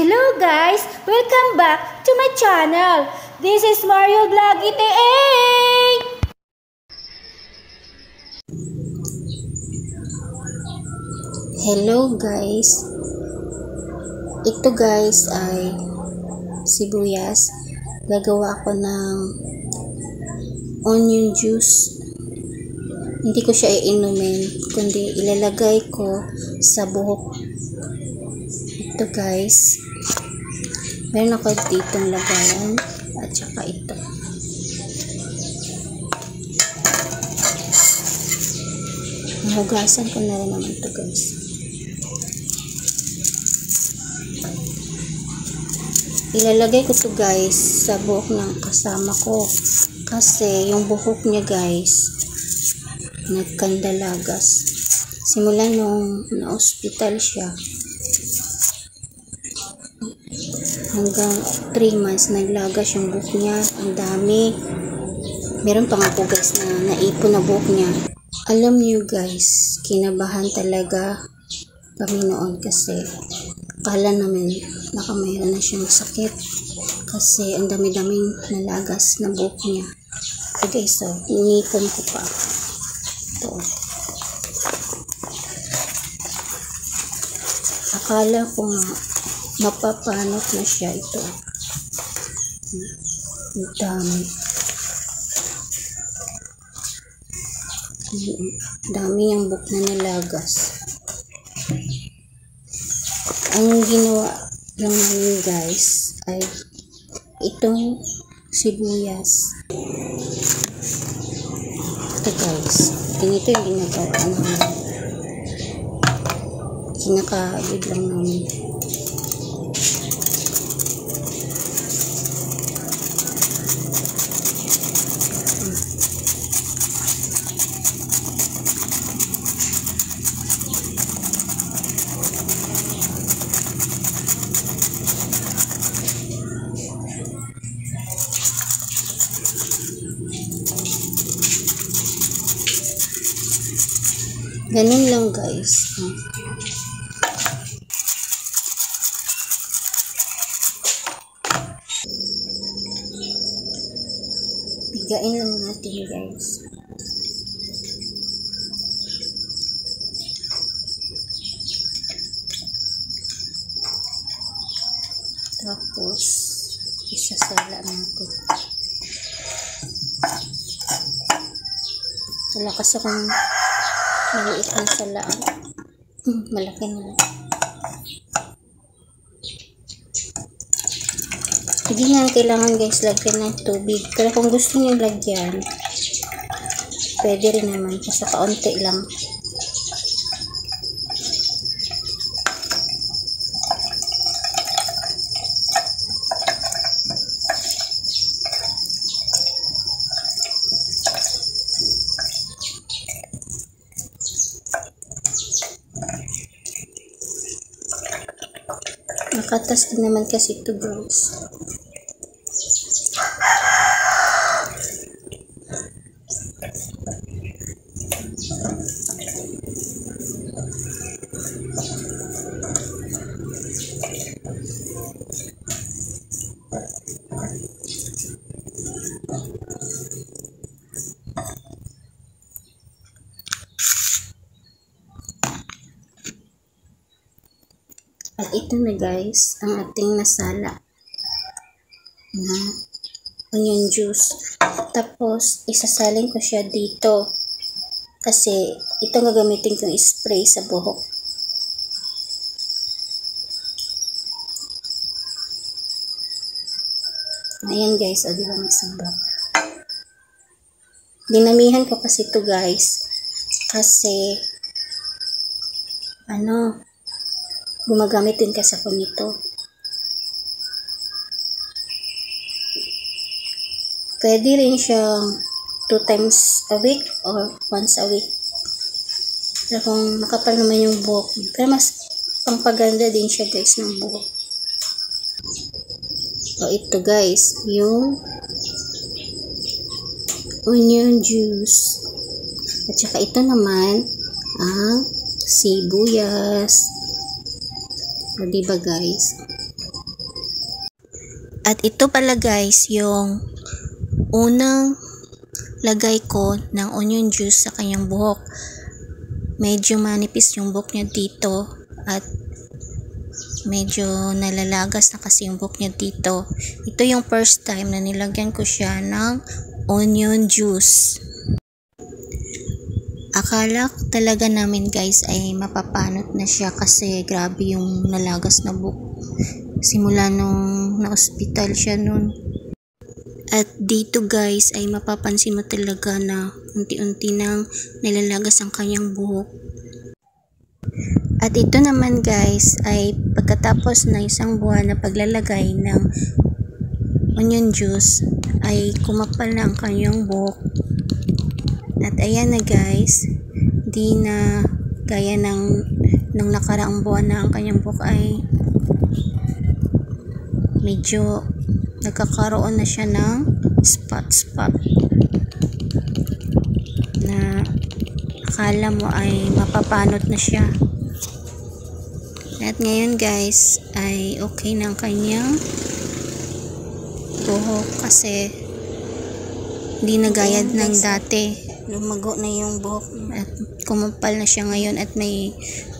Hello guys! Welcome back to my channel. This is Mario Vlog ita. Hello guys. Ito guys ay sibuyas. Gagawa ako ng onion juice. Hindi ko siya iinumin, kundi ilalagay ko sa buhok. Ito guys. Meron ako ditong lagayan at saka ito. Nahugasan ko na rin naman ito guys. Ilalagay ko to guys sa buhok ng kasama ko kasi yung buhok niya guys nagkandalagas simula nung na-hospital siya hanggang 3 months naglagas yung buhok niya. Ang dami, meron pa nga po guys na naipon na buhok niya. Alam niyo guys, kinabahan talaga kami noon kasi akala namin baka mayroon na siyang sakit kasi ang dami-daming nalagas na buhok niya. So guys, so inipon ko pa ito. Akala ko nga mapapanot na siya ito. Ang dami. Dami yung buhok na nalagas. Ang ginawa lang namin guys ay itong sibuyas. Ito guys. Ganito yung ginagawa namin. Kinakabig lang namin. Ganun lang guys. Bigain lang natin guys. Tapos isasala natin. Malakas akong maliit na salaan. Malaki na. Hindi na kailangan guys lagyan ng tubig. Pero kung gusto niyo lagyan, pwede rin naman. Kasi kaunti lang. Nakatas din naman kasi ito guys. At ito na guys, ang ating nasala na onion juice. Tapos, isasalin ko siya dito. Kasi, ito gagamitin kong spray sa buhok. Ayan guys, o diba may sabak. Dinamihan ko kasi ito guys. Kasi, gumagamit din kasi ako nito. Pwede rin siyang 2 times a week or once a week. Pero kung makapal naman yung buhok, pero mas pampaganda din siya guys ng buhok. So ito guys, yung onion juice. At saka ito naman ang sibuyas. O diba guys? At ito pala guys, yung unang lagay ko ng onion juice sa kanyang buhok. Medyo manipis yung buhok niya dito at medyo nalalagas na kasi yung buhok niya dito. Ito yung first time na nilagyan ko siya ng onion juice. Akala talaga namin guys ay mapapanot na siya kasi grabe yung nalagas na buhok. Simula nung na-hospital siya nun. At dito guys ay mapapansin mo talaga na unti-unti nang nalalagas ang kanyang buhok. At ito naman guys ay pagkatapos ng isang buwan na paglalagay ng onion juice ay kumapal na ang kanyang buhok. At ayan na guys, di na gaya ng nakaraang buwan na ang kanyang buhok ay medyo nagkakaroon na siya ng spot na akala mo ay mapapanot na siya. At ngayon guys ay okay na ang kanyang buhok kasi hindi na gaya ng dati. Lumago na yung buhok at kumapal na siya ngayon at may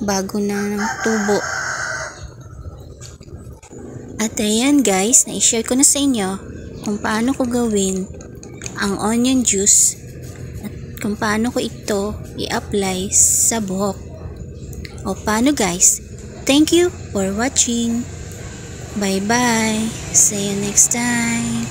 bago na tubo. At ayan guys, na-share ko na sa inyo kung paano ko gawin ang onion juice at kung paano ko ito i-apply sa buhok. O paano guys? Thank you for watching. Bye bye. See you next time.